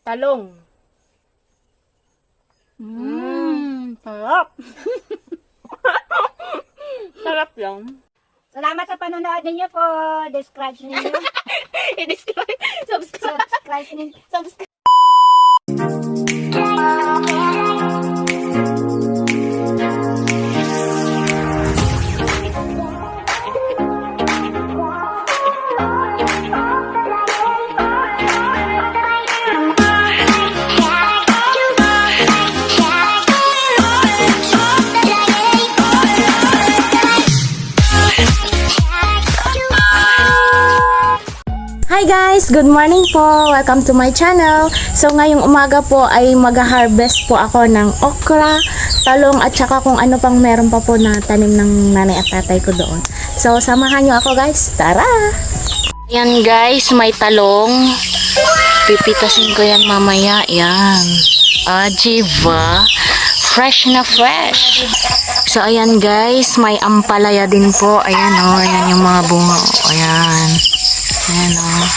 Talong. Sarap. Sarap yan. Salamat sa panonood ninyo po. Describe ninyo. I-describe. Subscribe. Subscribe ninyo. Subscribe. Hi guys! Good morning po! Welcome to my channel. So ngayong umaga po ay mag-harvest po ako ng okra, talong at saka kung ano pang meron pa po na tanim ng nanay at tatay ko doon. So samahan nyo ako guys. Tara! Yan guys, may talong. Pipitasin ko yan mamaya. Yan. Ajiva. Fresh na fresh. So ayan guys, may ampalaya din po. Ayan o, ayan yung mga bunga. Ayan. Ayan o.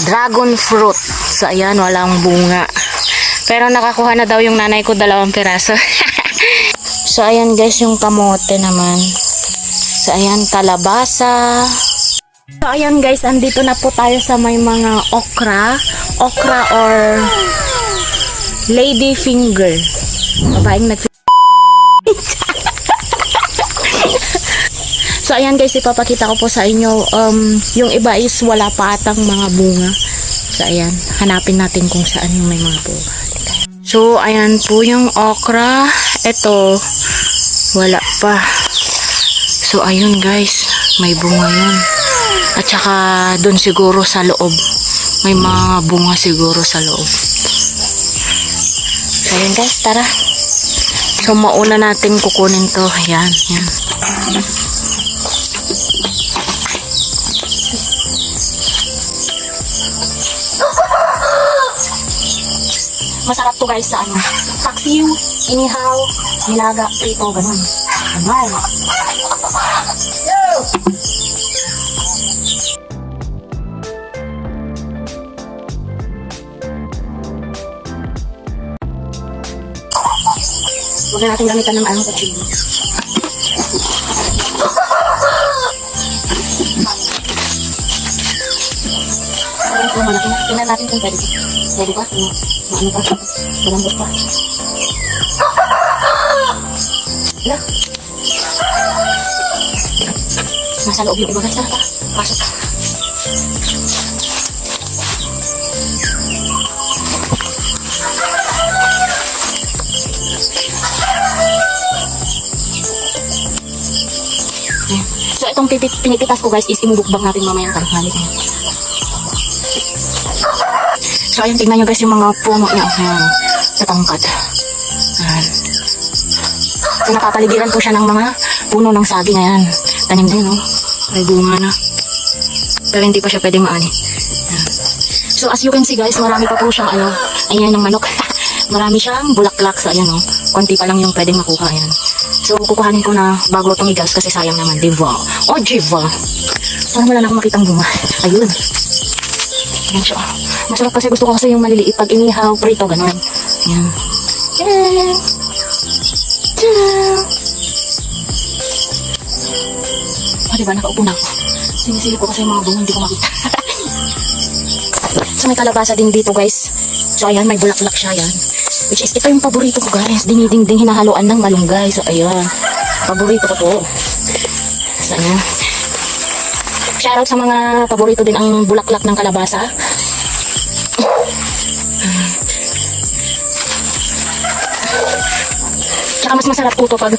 Dragon fruit. So, ayan, walang bunga. Pero nakakuha na daw yung nanay ko 2 piraso. So, ayan guys, yung kamote naman. So, ayan, kalabasa. So, ayan guys, andito na po tayo sa may mga okra. Okra or lady finger. Babaeng nag So, ayan guys, ipapakita ko po sa inyo, yung iba is wala pa atang mga bunga. So, ayan, hanapin natin kung saan yung may mga bunga. So, ayan po yung okra. Ito, wala pa. So, ayun guys, may bunga yun. At saka, dun siguro sa loob. May mga bunga siguro sa loob. So, ayan guys, tara. So, mauna natin kukunin to. Ayan, ayan. Masarap to guys sa ano, paksiw, inihaw, nilaga, prito, ganun. Ayan. Huwag na natin gamitan ng anong kutsilyo. Ito, malaki na. Tingnan natin kung pwede. Pwede ba? Ano pa? Malambot pa. Hala. Nasa loob yung iba guys. Tara, pasok. So, itong pinipitas ko guys is imubukbang natin mamayang tanghali. So, ayun, tingnan nyo guys yung mga puno niya. Ayan, natangkad. Ayan. So, nakapaligiran po siya ng mga puno ng saging. Ayan, tanim din, no? May bunga na. Pero hindi pa siya pwedeng maani. Ayan. So, as you can see guys, marami pa po siyang, ano, ayan ng manok. Marami siyang bulaklak. So, ayan, no? Konti pa lang yung pwedeng makuha. Ayan. So, kukuhanin ko na bago itong igas kasi sayang naman, diba? Oh, diba? Parang wala na akong makitang bunga. Ayun. Ayan siya. Masarap kasi gusto ko kasi yung maliliit pag inihaw, prito, ganun. Ayan. Tadaan! Tadaan! Oh, diba? Nakaupo na ako. Sinisilip ko kasi yung mga bunga, hindi ko makita. So, may kalabasa din dito, guys. So, ayan, may bulaklak siya, yan. Which is, ito yung paborito ko, guys. Diniding-ding hinahaluan ng malunggay. So, ayan. Paborito ko to. So, ayan. Shoutout sa mga paborito din ang bulaklak ng kalabasa. Tsaka mas masarap po to pag,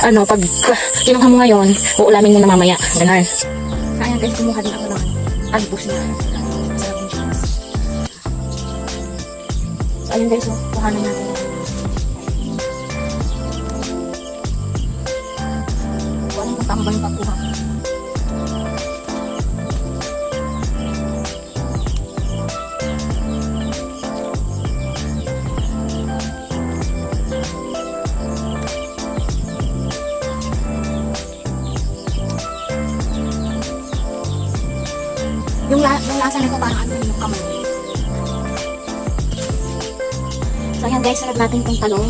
ano, pag kinuha mo ngayon, uulamin mo na mamaya. Ganun. Ayan guys, kumuha din ako ng albus niya. Masarap din siya. So, ayun guys, kuhanin natin. Kuhanin kung tama ba yung pagkuha. Yung lasa nito parang ano yung kamay. So ayan guys, sunod natin itong talong.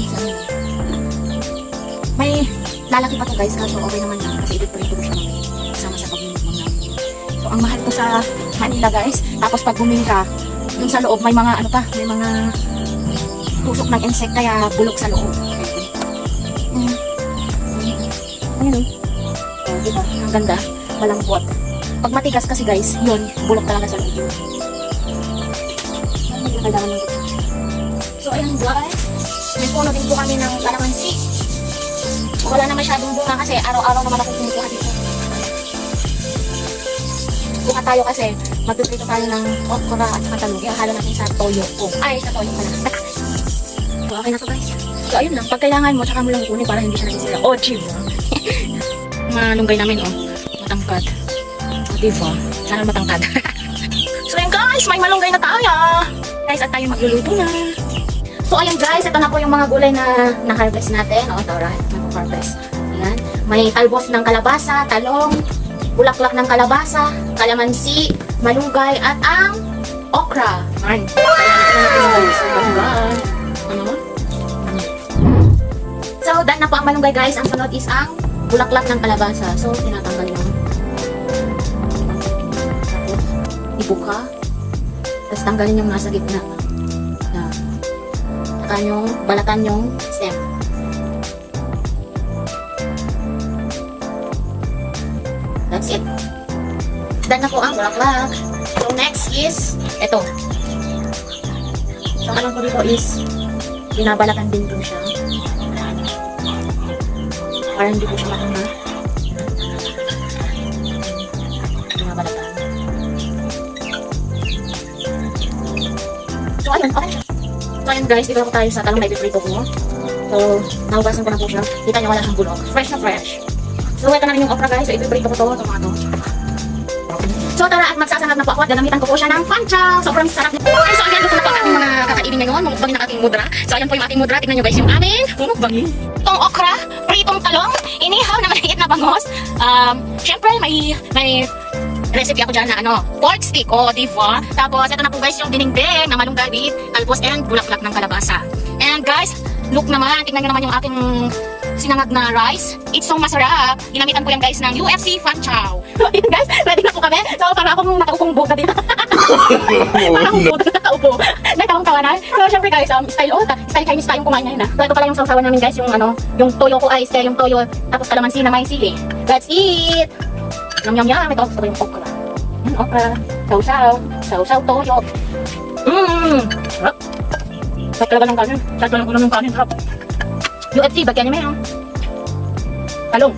May lalaki pa to guys, kaso okay naman yan. Kasi ipiprito ko siya mamaya. Kasama sa pag-minimum namin. So ang mahal to sa Manila guys. Tapos pag bumili ka, dun sa loob may mga ano pa, may mga tusok ng insect kaya bulok sa loob. Ayun o. Oh, diba? Ang ganda. Malambot. Pag matigas kasi guys, yun, bulok talaga sa loob yun. So ayun guys, may puno din po kami ng kalamansi. Wala na masyadong bunga kasi araw-araw naman ako kumukuha dito. Kuha tayo kasi magpiprito tayo ng okra at saka talong. Ihahalo natin sa toyo. Ay, sa toyo pala. So okay na to guys. So ayun lang, pag kailangan mo, tsaka mo lang kunin para hindi siya nasisira. Oh, chivo. Mga lunggay namin, oh. Matangkad. O, diba? Sana matangkad. So ayun guys, may malunggay na tayo. Guys, at tayo magluluto na. So ayan guys, ito na po yung mga gulay na na-harvest natin. O, ito right, na-harvest. Ayan. May talbos ng kalabasa, talong, bulaklak ng kalabasa, kalamansi, malunggay, at ang okra. Ayan. So, done na po ang malunggay guys. Ang sunod is ang bulaklak ng kalabasa. So, tinatanggal yung ibuka. Tapos tanggalin yung nasa gitna. Yan. Saka yung balatan yung stem. That's it. Done na po ang bulaklak. So, next is ito. So, anong ko dito is binabalatan din po siya. Para hindi po siya mahina. Binabalatan. So, ayun. Okay siya. So, ayun guys. Dito ako tayo sa talong na ipiprito ko. So, nahugasan ko na po siya. Kita niyo wala siyang bulok. Fresh na fresh. So, ito na rin yung okra guys. So, ipiprito ko to. Ito mga to. So, tara at magsasangag na po ako at gagamitan ko po siya ng panchow. Sobrang sarap nito. Okay, so ayan, ito na po ang ating mga kakainin ngayon. Mumukbangin ng ating mudra. So, ayan po yung ating mudra. Tignan nyo guys yung aming mumukbangin. Itong okra, pritong talong, inihaw na maliit na bangos. Siyempre, may recipe ako dyan na pork stick. O, diba? Tapos, ito na po guys yung dinengdeng na malunggay with talbos and bulaklak ng kalabasa. And guys, look naman. Tignan nyo naman yung ating sinangag na rice. It's so masarap. Ginamitan ko yan guys ng UFC Fanchow. So yun guys, ready na po kami. So para akong nakaupong boga dito. Parang boga nakaupo. Nagkakong-tawanan. So syempre guys, style Chinese tayong kumain ngayon. So ito pala yung sausawan namin guys, yung toyo ko ay yung toyo tapos kalamansi na may sili. That's it. Yum yum yum. Ito gusto ko yung okra. Yan okra. Sausaw toyo. Sarap. Sarap talaga ng kanin. Sarap talaga ng kanin. Sarap. UFC, bagyan niya may talong.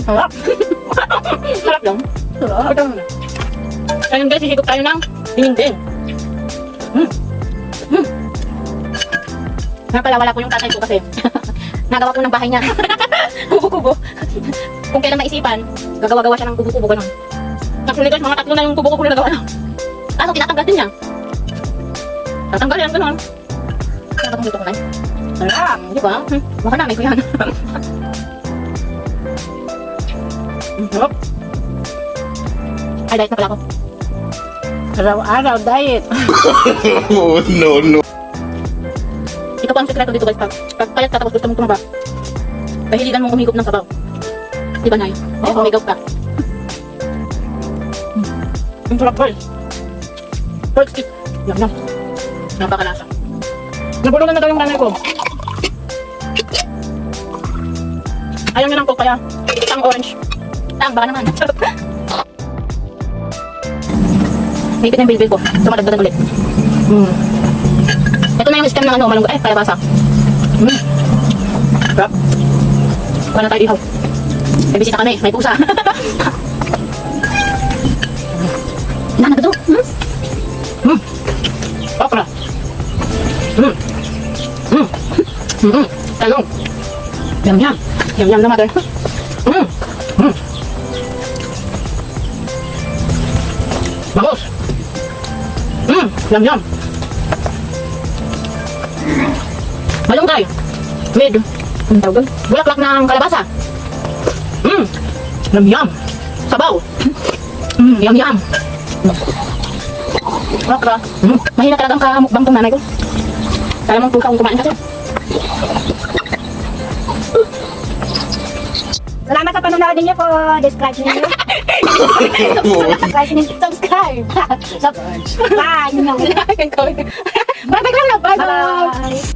Sarap. Sarap lang. Sarap. Ayun guys, hihigop tayo ng dinindin. Pala wala po yung tatay ko kasi nagawa po ng bahay niya. Kubo-kubo. Kung kailan maisipan, gagawa-gawa siya ng kubo-kubo ganun. Actually guys, mga 3 na yung kubo-kubo na nagawa na. Ano, tinatanggal din niya. Tatanggal yan ganun. Kaya ba dito ko na? Sarap, di ba? Baka namin ko yan. Sarap. Ay, diet na pala ako. Araw-araw, diet. Oh, no. Ito po ang sekreto dito guys. Pag payat ka tapos gusto mong tumaba, pahiligan mong umigop ng sabaw. Di ba, Nay? Oo, umigop ka. Ang sarap guys. Pork stick. Yum. Napakalasa. Nabulungan na daw yung nanay ko. Ayaw niya ng coke kaya isang orange. Baka naman. Higit na yung bilbil ko. So madagdagan ulit. Ito na yung stem ng malunggay. Kalabasa. Sarap. Kuha na tayo ihaw. May bisita kami. May pusa. Nanag ito. Okra. Talong. Yum yum. Yum yum na mother. Bangus. Yum yum. Malunggay. With ang tawag doon? Bulaklak ng kalabasa. Yum yum. Sabaw. Yum yum. Okra. Mahina talagang kamukbang tong nanay ko. Kaya mong kung kumain ka. Salamat sa panonood ninyo po. Describe ninyo. Describe ninyo. Subscribe. Bye. Bye. Bye. Bye. Bye. Bye.